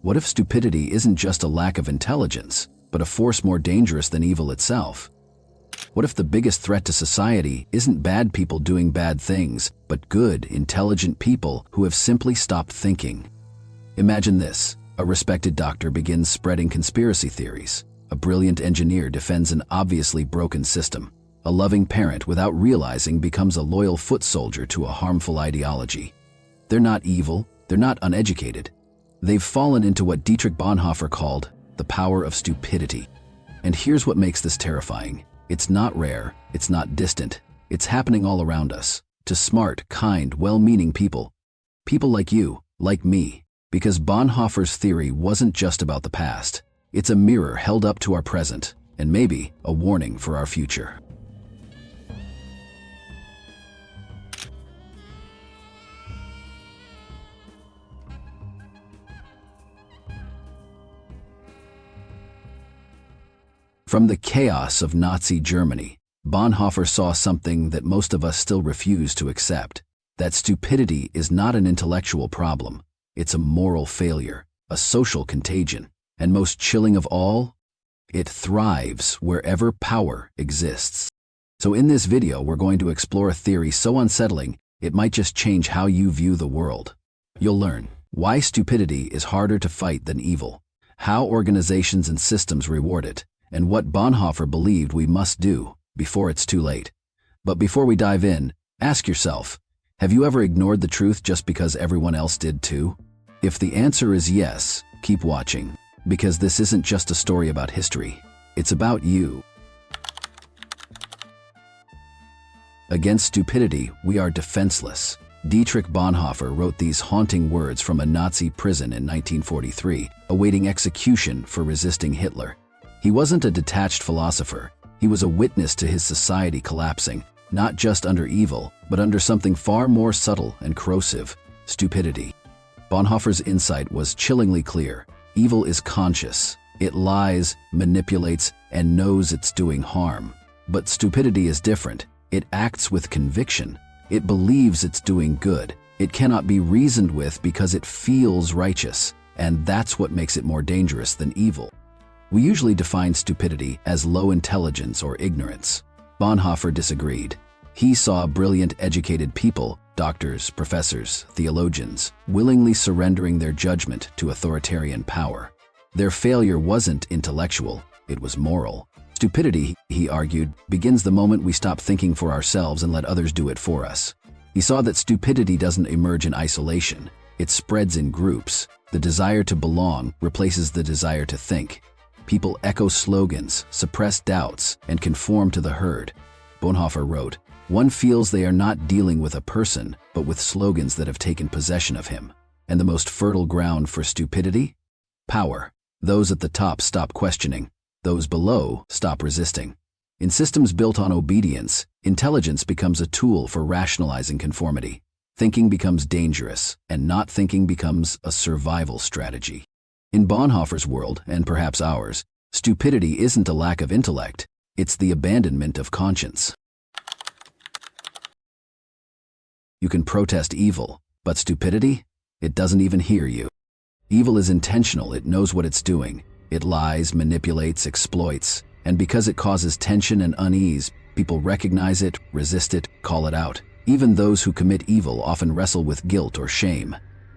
What if stupidity isn't just a lack of intelligence, but a force more dangerous than evil itself? What if the biggest threat to society isn't bad people doing bad things, but good, intelligent people who have simply stopped thinking? Imagine this. A respected doctor begins spreading conspiracy theories. A brilliant engineer defends an obviously broken system. A loving parent, without realizing, becomes a loyal foot soldier to a harmful ideology. They're not evil, they're not uneducated. They've fallen into what Dietrich Bonhoeffer called the power of stupidity. And here's what makes this terrifying. It's not rare, it's not distant, it's happening all around us, to smart, kind, well-meaning people. People like you, like me, because Bonhoeffer's theory wasn't just about the past. It's a mirror held up to our present, and maybe a warning for our future. From the chaos of Nazi Germany, Bonhoeffer saw something that most of us still refuse to accept: that stupidity is not an intellectual problem, it's a moral failure, a social contagion, and most chilling of all, it thrives wherever power exists. So in this video, we're going to explore a theory so unsettling, it might just change how you view the world. You'll learn why stupidity is harder to fight than evil, how organizations and systems reward it, and what Bonhoeffer believed we must do before it's too late. But before we dive in, ask yourself, have you ever ignored the truth just because everyone else did too? If the answer is yes, keep watching, because this isn't just a story about history, it's about you. Against stupidity, we are defenseless. Dietrich Bonhoeffer wrote these haunting words from a Nazi prison in 1943, awaiting execution for resisting Hitler. He wasn't a detached philosopher. He was a witness to his society collapsing, not just under evil, but under something far more subtle and corrosive: stupidity. Bonhoeffer's insight was chillingly clear. Evil is conscious. It lies, manipulates, and knows it's doing harm. But stupidity is different. It acts with conviction. It believes it's doing good. It cannot be reasoned with because it feels righteous, and that's what makes it more dangerous than evil. We usually define stupidity as low intelligence or ignorance. Bonhoeffer disagreed. He saw brilliant, educated people, doctors, professors, theologians, willingly surrendering their judgment to authoritarian power. Their failure wasn't intellectual, it was moral. Stupidity, he argued, begins the moment we stop thinking for ourselves and let others do it for us. He saw that stupidity doesn't emerge in isolation, it spreads in groups. The desire to belong replaces the desire to think. People echo slogans, suppress doubts, and conform to the herd. Bonhoeffer wrote, "One feels they are not dealing with a person, but with slogans that have taken possession of him." And the most fertile ground for stupidity? Power. Those at the top stop questioning. Those below stop resisting. In systems built on obedience, intelligence becomes a tool for rationalizing conformity. Thinking becomes dangerous, and not thinking becomes a survival strategy. In Bonhoeffer's world, and perhaps ours, stupidity isn't a lack of intellect, it's the abandonment of conscience. You can protest evil, but stupidity? It doesn't even hear you. Evil is intentional, it knows what it's doing. It lies, manipulates, exploits, and because it causes tension and unease, people recognize it, resist it, call it out. Even those who commit evil often wrestle with guilt or shame.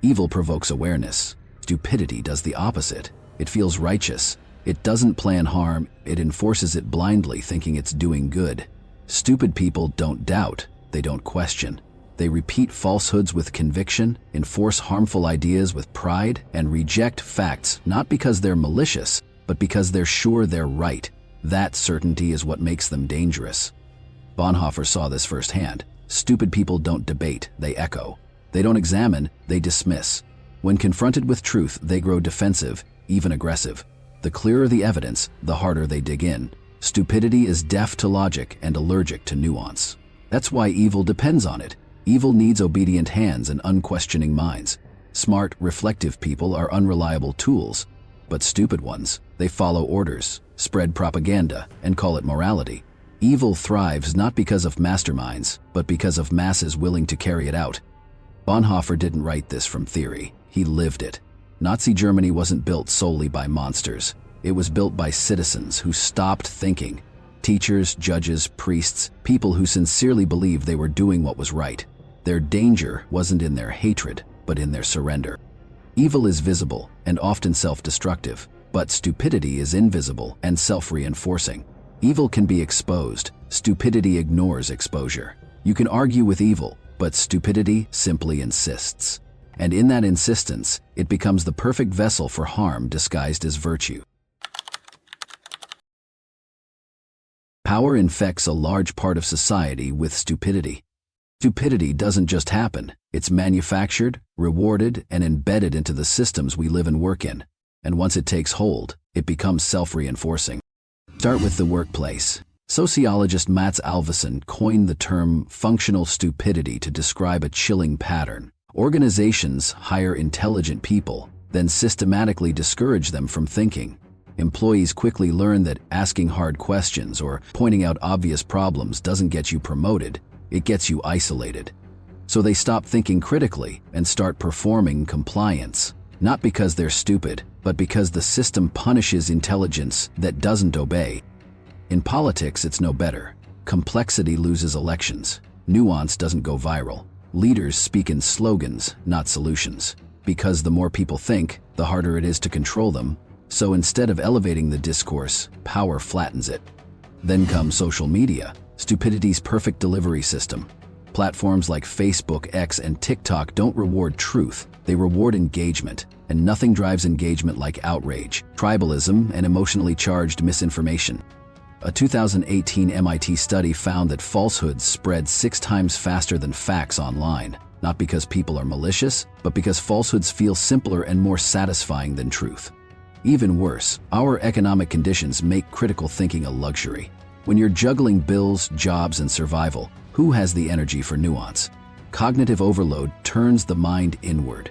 Evil provokes awareness. Stupidity does the opposite. It feels righteous. It doesn't plan harm, it enforces it blindly, thinking it's doing good. Stupid people don't doubt, they don't question. They repeat falsehoods with conviction, enforce harmful ideas with pride, and reject facts not because they're malicious, but because they're sure they're right. That certainty is what makes them dangerous. Bonhoeffer saw this firsthand. Stupid people don't debate, they echo. They don't examine, they dismiss. When confronted with truth, they grow defensive, even aggressive. The clearer the evidence, the harder they dig in. Stupidity is deaf to logic and allergic to nuance. That's why evil depends on it. Evil needs obedient hands and unquestioning minds. Smart, reflective people are unreliable tools, but stupid ones, they follow orders, spread propaganda, and call it morality. Evil thrives not because of masterminds, but because of masses willing to carry it out. Bonhoeffer didn't write this from theory, he lived it. Nazi Germany wasn't built solely by monsters. It was built by citizens who stopped thinking. Teachers, judges, priests, people who sincerely believed they were doing what was right. Their danger wasn't in their hatred, but in their surrender. Evil is visible and often self-destructive, but stupidity is invisible and self-reinforcing. Evil can be exposed. Stupidity ignores exposure. You can argue with evil, but stupidity simply insists. And in that insistence, it becomes the perfect vessel for harm disguised as virtue. Power infects a large part of society with stupidity. Stupidity doesn't just happen. It's manufactured, rewarded, and embedded into the systems we live and work in. And once it takes hold, it becomes self-reinforcing. Start with the workplace. Sociologist Mats Alvesson coined the term functional stupidity to describe a chilling pattern. Organizations hire intelligent people, then systematically discourage them from thinking. Employees quickly learn that asking hard questions or pointing out obvious problems doesn't get you promoted, it gets you isolated. So they stop thinking critically and start performing compliance, not because they're stupid, but because the system punishes intelligence that doesn't obey. In politics, it's no better. Complexity loses elections. Nuance doesn't go viral. Leaders speak in slogans, not solutions. Because the more people think, the harder it is to control them. So instead of elevating the discourse, power flattens it. Then comes social media, stupidity's perfect delivery system. Platforms like Facebook, X, and TikTok don't reward truth, they reward engagement. And nothing drives engagement like outrage, tribalism, and emotionally charged misinformation. A 2018 MIT study found that falsehoods spread 6 times faster than facts online, not because people are malicious, but because falsehoods feel simpler and more satisfying than truth. Even worse, our economic conditions make critical thinking a luxury. When you're juggling bills, jobs, and survival, who has the energy for nuance? Cognitive overload turns the mind inward.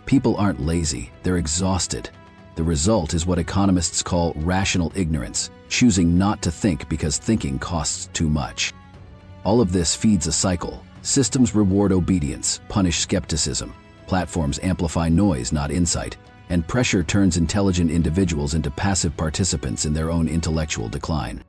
People aren't lazy, they're exhausted. The result is what economists call rational ignorance, choosing not to think because thinking costs too much. All of this feeds a cycle. Systems reward obedience, punish skepticism. Platforms amplify noise, not insight. And pressure turns intelligent individuals into passive participants in their own intellectual decline.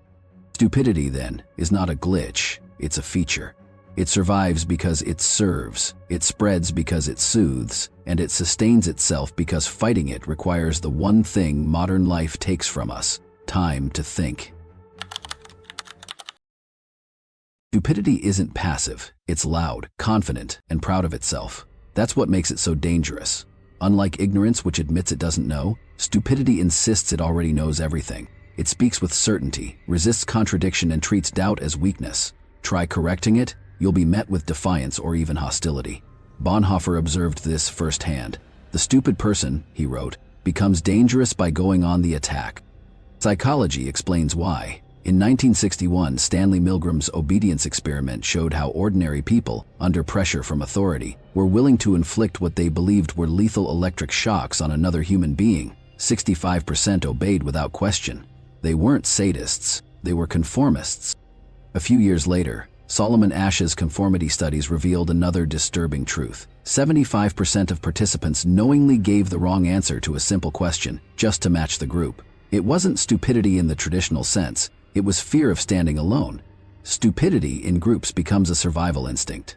Stupidity, then, is not a glitch, it's a feature. It survives because it serves, it spreads because it soothes, and it sustains itself because fighting it requires the one thing modern life takes from us: time to think. Stupidity isn't passive, it's loud, confident, and proud of itself. That's what makes it so dangerous. Unlike ignorance, which admits it doesn't know, stupidity insists it already knows everything. It speaks with certainty, resists contradiction, and treats doubt as weakness. Try correcting it, you'll be met with defiance or even hostility. Bonhoeffer observed this firsthand. The stupid person, he wrote, becomes dangerous by going on the attack. Psychology explains why. In 1961, Stanley Milgram's obedience experiment showed how ordinary people, under pressure from authority, were willing to inflict what they believed were lethal electric shocks on another human being. 65% obeyed without question. They weren't sadists, they were conformists. A few years later, Solomon Asch's conformity studies revealed another disturbing truth. 75% of participants knowingly gave the wrong answer to a simple question, just to match the group. It wasn't stupidity in the traditional sense, it was fear of standing alone. Stupidity in groups becomes a survival instinct.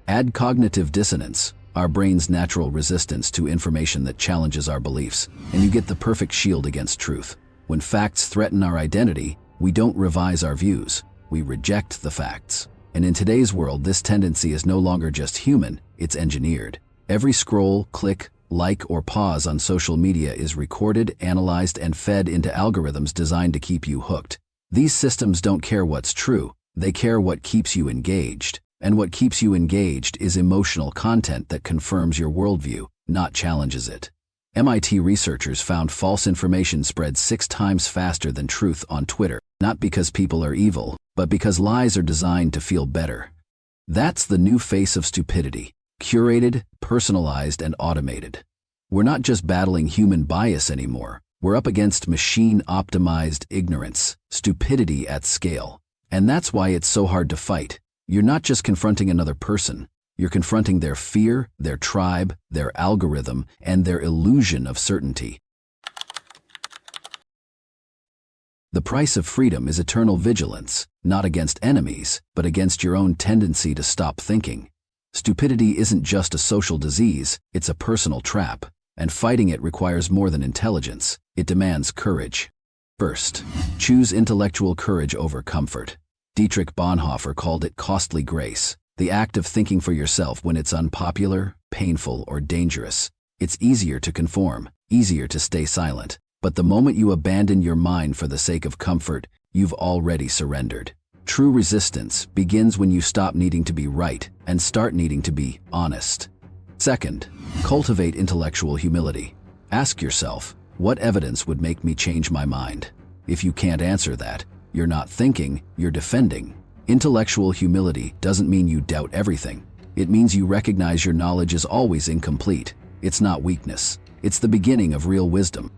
Add cognitive dissonance, our brain's natural resistance to information that challenges our beliefs, and you get the perfect shield against truth. When facts threaten our identity, we don't revise our views, we reject the facts. And in today's world, this tendency is no longer just human, it's engineered. Every scroll, click, like, or pause on social media is recorded, analyzed, and fed into algorithms designed to keep you hooked. These systems don't care what's true, they care what keeps you engaged. And what keeps you engaged is emotional content that confirms your worldview, not challenges it. MIT researchers found false information spreads 6 times faster than truth on Twitter, not because people are evil, but because lies are designed to feel better. That's the new face of stupidity, curated, personalized, and automated. We're not just battling human bias anymore, we're up against machine-optimized ignorance, stupidity at scale. And that's why it's so hard to fight. You're not just confronting another person, You're confronting their fear, their tribe, their algorithm, and their illusion of certainty. The price of freedom is eternal vigilance, not against enemies, but against your own tendency to stop thinking. Stupidity isn't just a social disease, it's a personal trap, and fighting it requires more than intelligence. It demands courage. First, choose intellectual courage over comfort. Dietrich Bonhoeffer called it costly grace, the act of thinking for yourself when it's unpopular, painful, or dangerous. It's easier to conform, easier to stay silent. But the moment you abandon your mind for the sake of comfort, you've already surrendered. True resistance begins when you stop needing to be right and start needing to be honest. Second, cultivate intellectual humility. Ask yourself, what evidence would make me change my mind? If you can't answer that, you're not thinking, you're defending. Intellectual humility doesn't mean you doubt everything. It means you recognize your knowledge is always incomplete. It's not weakness. It's the beginning of real wisdom.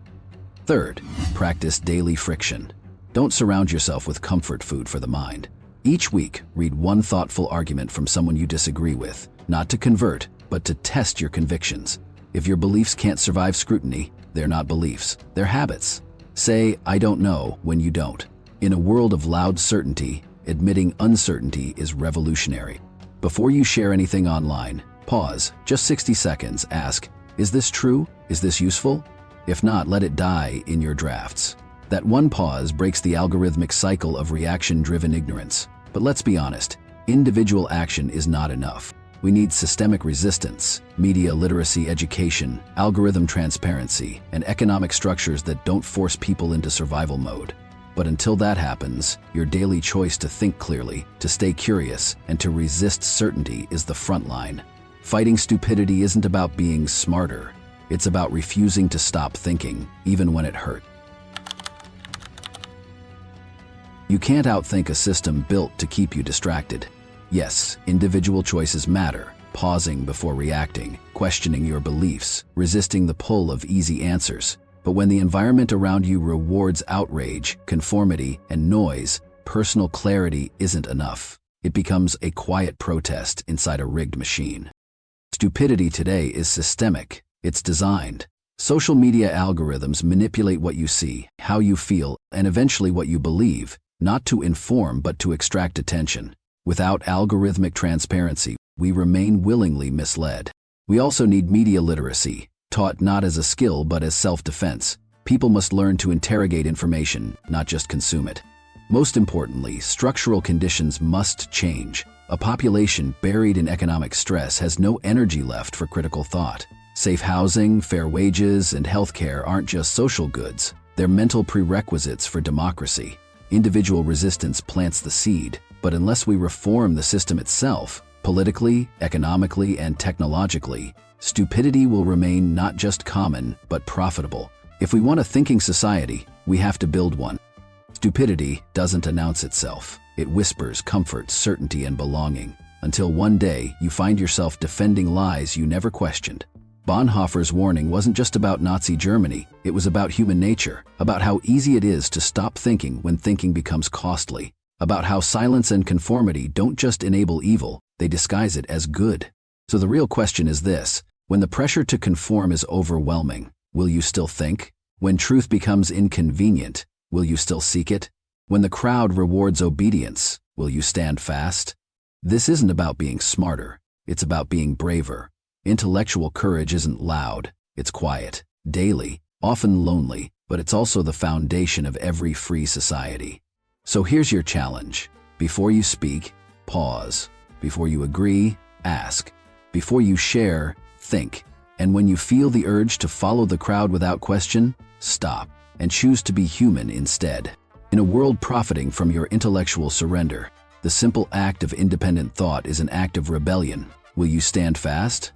Third, practice daily friction. Don't surround yourself with comfort food for the mind. Each week, read one thoughtful argument from someone you disagree with, not to convert, but to test your convictions. If your beliefs can't survive scrutiny, they're not beliefs, they're habits. Say, I don't know, when you don't. In a world of loud certainty, admitting uncertainty is revolutionary. Before you share anything online, pause, just 60 seconds, ask, is this true? Is this useful? If not, let it die in your drafts. That one pause breaks the algorithmic cycle of reaction-driven ignorance. But let's be honest, individual action is not enough. We need systemic resistance, media literacy education, algorithm transparency, and economic structures that don't force people into survival mode. But until that happens, your daily choice to think clearly, to stay curious, and to resist certainty is the front line. Fighting stupidity isn't about being smarter. It's about refusing to stop thinking, even when it hurts. You can't outthink a system built to keep you distracted. Yes, individual choices matter, pausing before reacting, questioning your beliefs, resisting the pull of easy answers. But when the environment around you rewards outrage, conformity, and noise, personal clarity isn't enough. It becomes a quiet protest inside a rigged machine. Stupidity today is systemic. It's designed. Social media algorithms manipulate what you see, how you feel, and eventually what you believe, not to inform but to extract attention. Without algorithmic transparency, we remain willingly misled. We also need media literacy, taught not as a skill but as self-defense. People must learn to interrogate information, not just consume it. Most importantly, structural conditions must change. A population buried in economic stress has no energy left for critical thought. Safe housing, fair wages, and healthcare aren't just social goods. They're mental prerequisites for democracy. Individual resistance plants the seed, but unless we reform the system itself, politically, economically, and technologically, stupidity will remain not just common, but profitable. If we want a thinking society, we have to build one. Stupidity doesn't announce itself. It whispers comfort, certainty, and belonging, until one day you find yourself defending lies you never questioned. Bonhoeffer's warning wasn't just about Nazi Germany, it was about human nature, about how easy it is to stop thinking when thinking becomes costly, about how silence and conformity don't just enable evil, they disguise it as good. So the real question is this: when the pressure to conform is overwhelming, will you still think? When truth becomes inconvenient, will you still seek it? When the crowd rewards obedience, will you stand fast? This isn't about being smarter, it's about being braver. Intellectual courage isn't loud, it's quiet, daily, often lonely, but it's also the foundation of every free society. So here's your challenge. Before you speak, pause. Before you agree, ask. Before you share, think. And when you feel the urge to follow the crowd without question, stop and choose to be human instead. In a world profiting from your intellectual surrender, the simple act of independent thought is an act of rebellion. Will you stand fast?